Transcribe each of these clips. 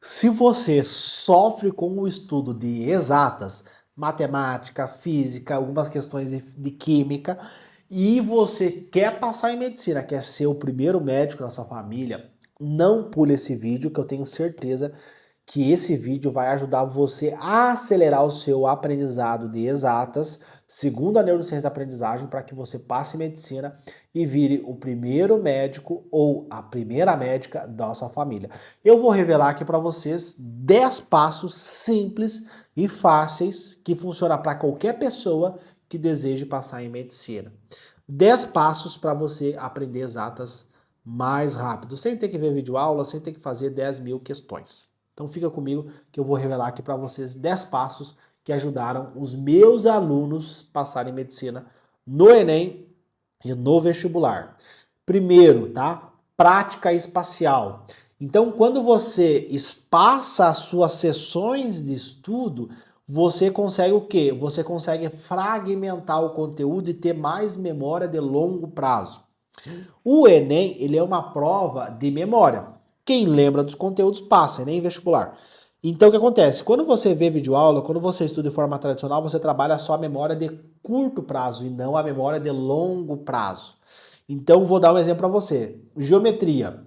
Se você sofre com o estudo de exatas, matemática, física, algumas questões de química, e você quer passar em medicina, quer ser o primeiro médico da sua família, não pule esse vídeo que eu tenho certeza que esse vídeo vai ajudar você a acelerar o seu aprendizado de exatas, segundo a neurociência da aprendizagem, para que você passe em medicina e vire o primeiro médico ou a primeira médica da sua família. Eu vou revelar aqui para vocês 10 passos simples e fáceis que funcionam para qualquer pessoa que deseje passar em medicina. 10 passos para você aprender exatas mais rápido, sem ter que ver vídeo aula, sem ter que fazer 10 mil questões. Então fica comigo que eu vou revelar aqui para vocês 10 passos que ajudaram os meus alunos passarem medicina no Enem e no vestibular. Primeiro, tá? Prática espacial. Então, quando você espaça as suas sessões de estudo, você consegue o quê? Você consegue fragmentar o conteúdo e ter mais memória de longo prazo. O Enem, ele é uma prova de memória. Quem lembra dos conteúdos passa, Enem vestibular. Então o que acontece? Quando você vê videoaula, quando você estuda de forma tradicional, você trabalha só a memória de curto prazo e não a memória de longo prazo. Então vou dar um exemplo para você. Geometria.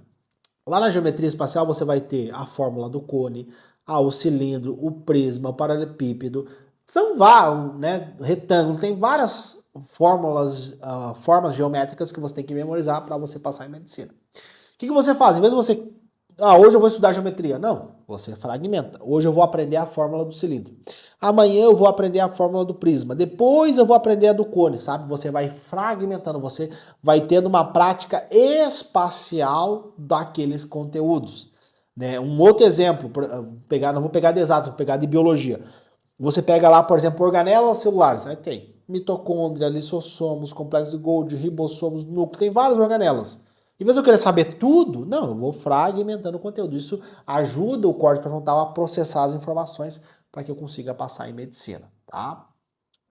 Lá na geometria espacial você vai ter a fórmula do cone, o cilindro, o prisma, o paralelepípedo. São vários, né? Retângulo, tem várias fórmulas, formas geométricas que você tem que memorizar para você passar em medicina. O que você faz? Em vez de você, hoje eu vou estudar geometria. Não, você fragmenta. Hoje eu vou aprender a fórmula do cilindro. Amanhã eu vou aprender a fórmula do prisma. Depois eu vou aprender a do cone, sabe? Você vai fragmentando, você vai tendo uma prática espacial daqueles conteúdos. Né? Um outro exemplo, não vou pegar de exatos, vou pegar de biologia. Você pega lá, por exemplo, organelas celulares. Aí tem mitocôndria, lissossomos, complexo de Golgi, ribossomos, núcleo, tem várias organelas. Em vez de eu querer saber tudo, não, eu vou fragmentando o conteúdo. Isso ajuda o córtex pré-frontal a processar as informações para que eu consiga passar em medicina, tá?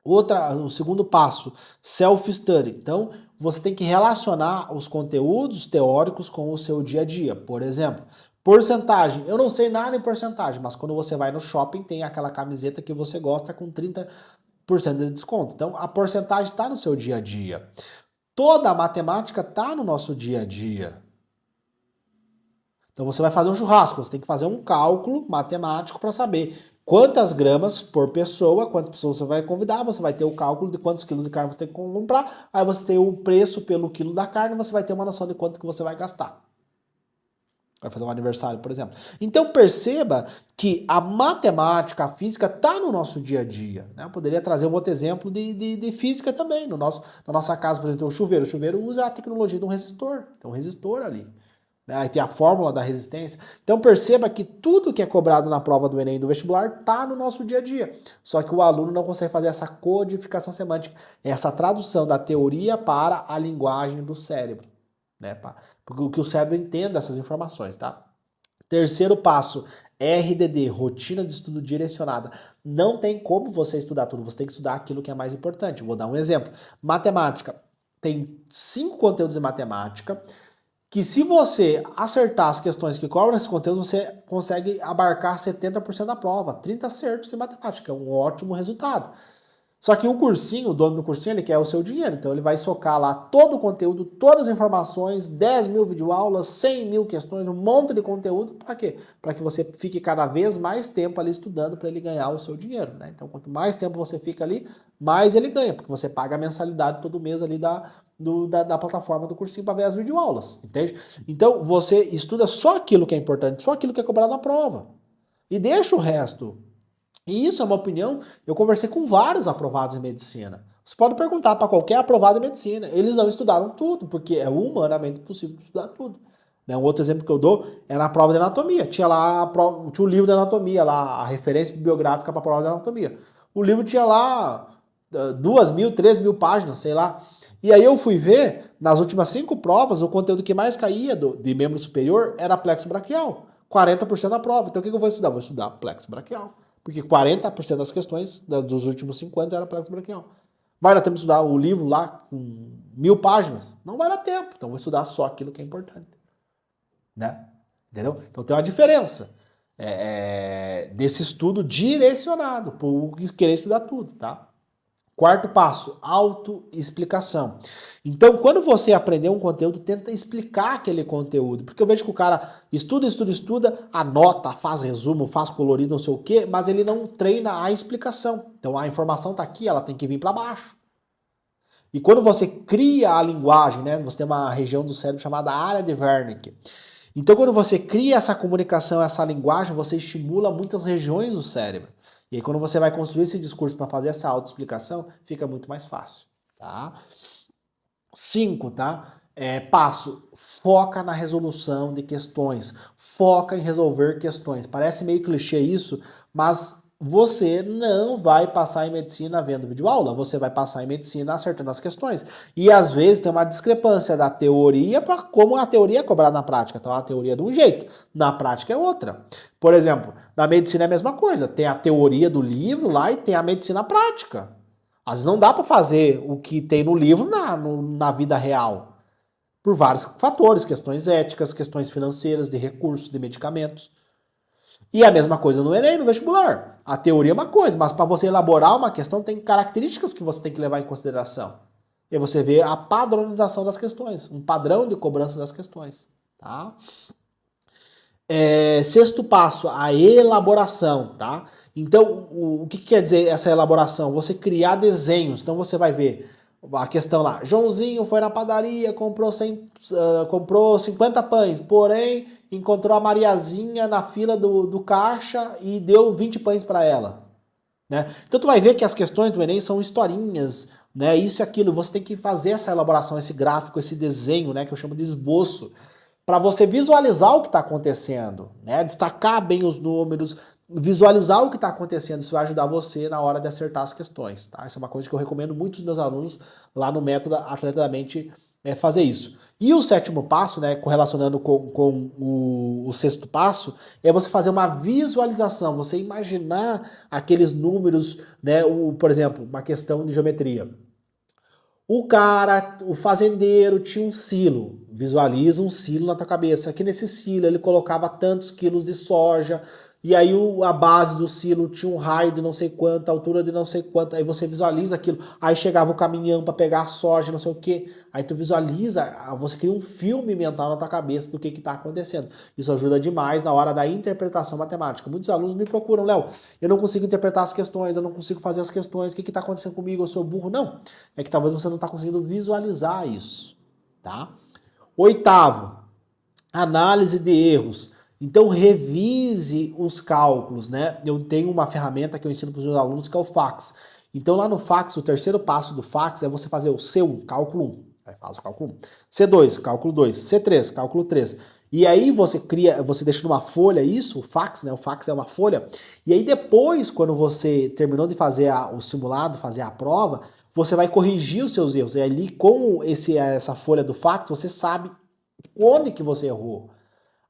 O segundo passo, self-study. Então, você tem que relacionar os conteúdos teóricos com o seu dia a dia. Por exemplo, porcentagem. Eu não sei nada em porcentagem, mas quando você vai no shopping, tem aquela camiseta que você gosta com 30% de desconto. Então, a porcentagem está no seu dia a dia. Toda a matemática está no nosso dia a dia. Então você vai fazer um churrasco, você tem que fazer um cálculo matemático para saber quantas gramas por pessoa, quantas pessoas você vai convidar, você vai ter o cálculo de quantos quilos de carne você tem que comprar, aí você tem o preço pelo quilo da carne, você vai ter uma noção de quanto que você vai gastar. Vai fazer um aniversário, por exemplo. Então perceba que a matemática, a física está no nosso dia a dia. Né? Eu poderia trazer um outro exemplo de física também. Na nossa casa, por exemplo, o chuveiro. O chuveiro usa a tecnologia de um resistor. Tem um resistor ali. Né? Aí tem a fórmula da resistência. Então perceba que tudo que é cobrado na prova do Enem e do vestibular está no nosso dia a dia. Só que o aluno não consegue fazer essa codificação semântica, essa tradução da teoria para a linguagem do cérebro. Né? Porque o cérebro entenda essas informações, tá? Terceiro passo, RDD, rotina de estudo direcionada. Não tem como você estudar tudo, você tem que estudar aquilo que é mais importante. Vou dar um exemplo. Matemática. Tem 5 conteúdos de matemática que se você acertar as questões que cobram esse conteúdo, você consegue abarcar 70% da prova. 30 acertos em matemática, é um ótimo resultado. Só que o cursinho, o dono do cursinho, ele quer o seu dinheiro. Então ele vai socar lá todo o conteúdo, todas as informações, 10 mil videoaulas, 100 mil questões, um monte de conteúdo. Para quê? Para que você fique cada vez mais tempo ali estudando para ele ganhar o seu dinheiro. Né? Então quanto mais tempo você fica ali, mais ele ganha. Porque você paga a mensalidade todo mês ali da plataforma do cursinho para ver as videoaulas. Entende? Então você estuda só aquilo que é importante, só aquilo que é cobrado na prova. E deixa o resto. E isso é uma opinião, eu conversei com vários aprovados em medicina. Você pode perguntar para qualquer aprovado em medicina. Eles não estudaram tudo, porque é humanamente possível estudar tudo. Né? Um outro exemplo que eu dou é na prova de anatomia. Tinha lá tinha o livro de anatomia, lá, a referência bibliográfica para a prova de anatomia. O livro tinha lá 2.000, 3.000 páginas, sei lá. E aí eu fui ver, nas últimas 5 provas, o conteúdo que mais caía de membro superior era plexo braquial. 40% da prova. Então o que eu vou estudar? Vou estudar plexo braquial. Porque 40% das questões dos últimos 5 anos era plexo braquial. Vai dar tempo de estudar o livro lá com 1.000 páginas? Não vai dar tempo. Então vou estudar só aquilo que é importante. Né? Entendeu? Então tem uma diferença. desse estudo direcionado, por querer estudar tudo, tá? Quarto passo, autoexplicação. Então, quando você aprender um conteúdo, tenta explicar aquele conteúdo. Porque eu vejo que o cara estuda, anota, faz resumo, faz colorido, não sei o quê, mas ele não treina a explicação. Então, a informação está aqui, ela tem que vir para baixo. E quando você cria a linguagem, né, você tem uma região do cérebro chamada área de Wernicke. Então, quando você cria essa comunicação, essa linguagem, você estimula muitas regiões do cérebro. E aí, quando você vai construir esse discurso para fazer essa autoexplicação, fica muito mais fácil, tá? 5, tá? Passo, foca na resolução de questões. Foca em resolver questões. Parece meio clichê isso, mas você não vai passar em medicina vendo videoaula, você vai passar em medicina acertando as questões. E às vezes tem uma discrepância da teoria para como a teoria é cobrada na prática. Então a teoria é de um jeito, na prática é outra. Por exemplo, na medicina é a mesma coisa. Tem a teoria do livro lá e tem a medicina prática. Às vezes não dá para fazer o que tem no livro na vida real. Por vários fatores, questões éticas, questões financeiras, de recursos, de medicamentos. E a mesma coisa no Enem, no vestibular. A teoria é uma coisa, mas para você elaborar uma questão tem características que você tem que levar em consideração. E aí você vê a padronização das questões, um padrão de cobrança das questões. Tá? Sexto passo, a elaboração. Tá? Então, o que quer dizer essa elaboração? Você criar desenhos. Então você vai ver a questão lá. Joãozinho foi na padaria, comprou 50 pães, porém encontrou a Mariazinha na fila do caixa e deu 20 pães para ela. Né? Então tu vai ver que as questões do Enem são historinhas, né? Isso e aquilo. Você tem que fazer essa elaboração, esse gráfico, esse desenho, né? Que eu chamo de esboço, para você visualizar o que está acontecendo, né? Destacar bem os números, visualizar o que está acontecendo. Isso vai ajudar você na hora de acertar as questões. Tá? Isso é uma coisa que eu recomendo muito aos meus alunos lá no método Atleta da Mente fazer isso. E o sétimo passo, né, correlacionando com o sexto passo, é você fazer uma visualização, você imaginar aqueles números, né, por exemplo, uma questão de geometria. O fazendeiro tinha um silo, visualiza um silo na tua cabeça. Aqui nesse silo ele colocava tantos quilos de soja, e aí a base do silo tinha um raio de não sei quanto, a altura de não sei quanto, aí você visualiza aquilo. Aí chegava o caminhão para pegar a soja, não sei o que. Aí tu visualiza, você cria um filme mental na tua cabeça do que está acontecendo. Isso ajuda demais na hora da interpretação matemática. Muitos alunos me procuram, Léo, eu não consigo interpretar as questões, eu não consigo fazer as questões, o que está acontecendo comigo, eu sou burro. Não, é que talvez você não está conseguindo visualizar isso, tá? Oitavo, análise de erros. Então revise os cálculos, né? Eu tenho uma ferramenta que eu ensino para os meus alunos que é o FACS. Então lá no FACS, o terceiro passo do FACS é você fazer o C1, cálculo 1. Aí faz o cálculo 1. C2, cálculo 2. C3, cálculo 3. E aí você deixa numa folha isso, o FACS, né? O FACS é uma folha. E aí depois, quando você terminou de fazer o simulado, fazer a prova, você vai corrigir os seus erros. E ali com essa folha do FACS, você sabe onde que você errou.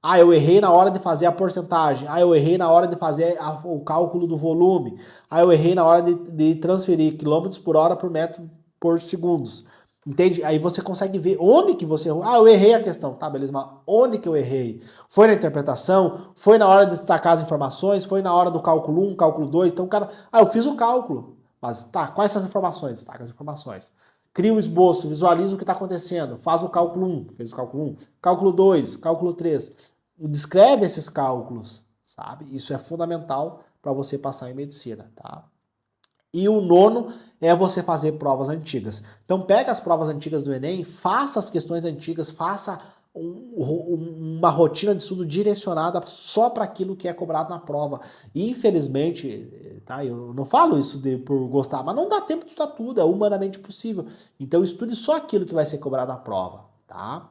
Ah, eu errei na hora de fazer a porcentagem. Ah, eu errei na hora de fazer o cálculo do volume. Ah, eu errei na hora de transferir quilômetros por hora por metro por segundos. Entende? Aí você consegue ver onde que você errou. Ah, eu errei a questão. Tá, beleza, mas onde que eu errei? Foi na interpretação? Foi na hora de destacar as informações? Foi na hora do cálculo 1, cálculo 2? Então o cara... Ah, eu fiz o cálculo. Mas tá, quais são as informações? Destaca as informações. Cria o esboço, visualiza o que está acontecendo, faz o cálculo 1, fez o cálculo 1, cálculo 2, cálculo 3. Descreve esses cálculos, sabe? Isso é fundamental para você passar em medicina, tá? E o nono é você fazer provas antigas. Então pega as provas antigas do Enem, faça as questões antigas, faça uma rotina de estudo direcionada só para aquilo que é cobrado na prova. E, infelizmente, tá, eu não falo isso por gostar, mas não dá tempo de estudar tudo, é humanamente possível. Então estude só aquilo que vai ser cobrado na prova, tá?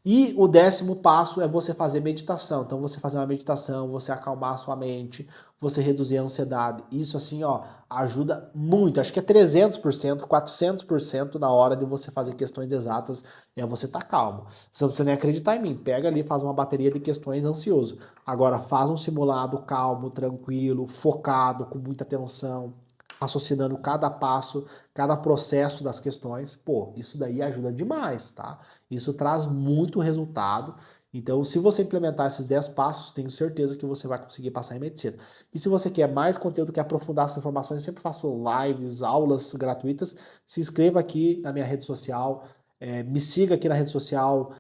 E o 10º passo é você fazer meditação. Então você fazer uma meditação, você acalmar a sua mente, você reduzir a ansiedade. Isso assim, ó, ajuda muito. Acho que é 300%, 400% na hora de você fazer questões exatas, você tá calmo. Você não precisa nem acreditar em mim. Pega ali, faz uma bateria de questões ansioso. Agora faz um simulado calmo, tranquilo, focado, com muita atenção, raciocinando cada passo, cada processo das questões. Pô, isso daí ajuda demais, tá? Isso traz muito resultado Então, se você implementar esses 10 passos, tenho certeza que você vai conseguir passar em medicina. E se você quer mais conteúdo, quer aprofundar essas informações, eu sempre faço lives, aulas gratuitas. Se inscreva aqui na minha rede social, me siga aqui na rede social,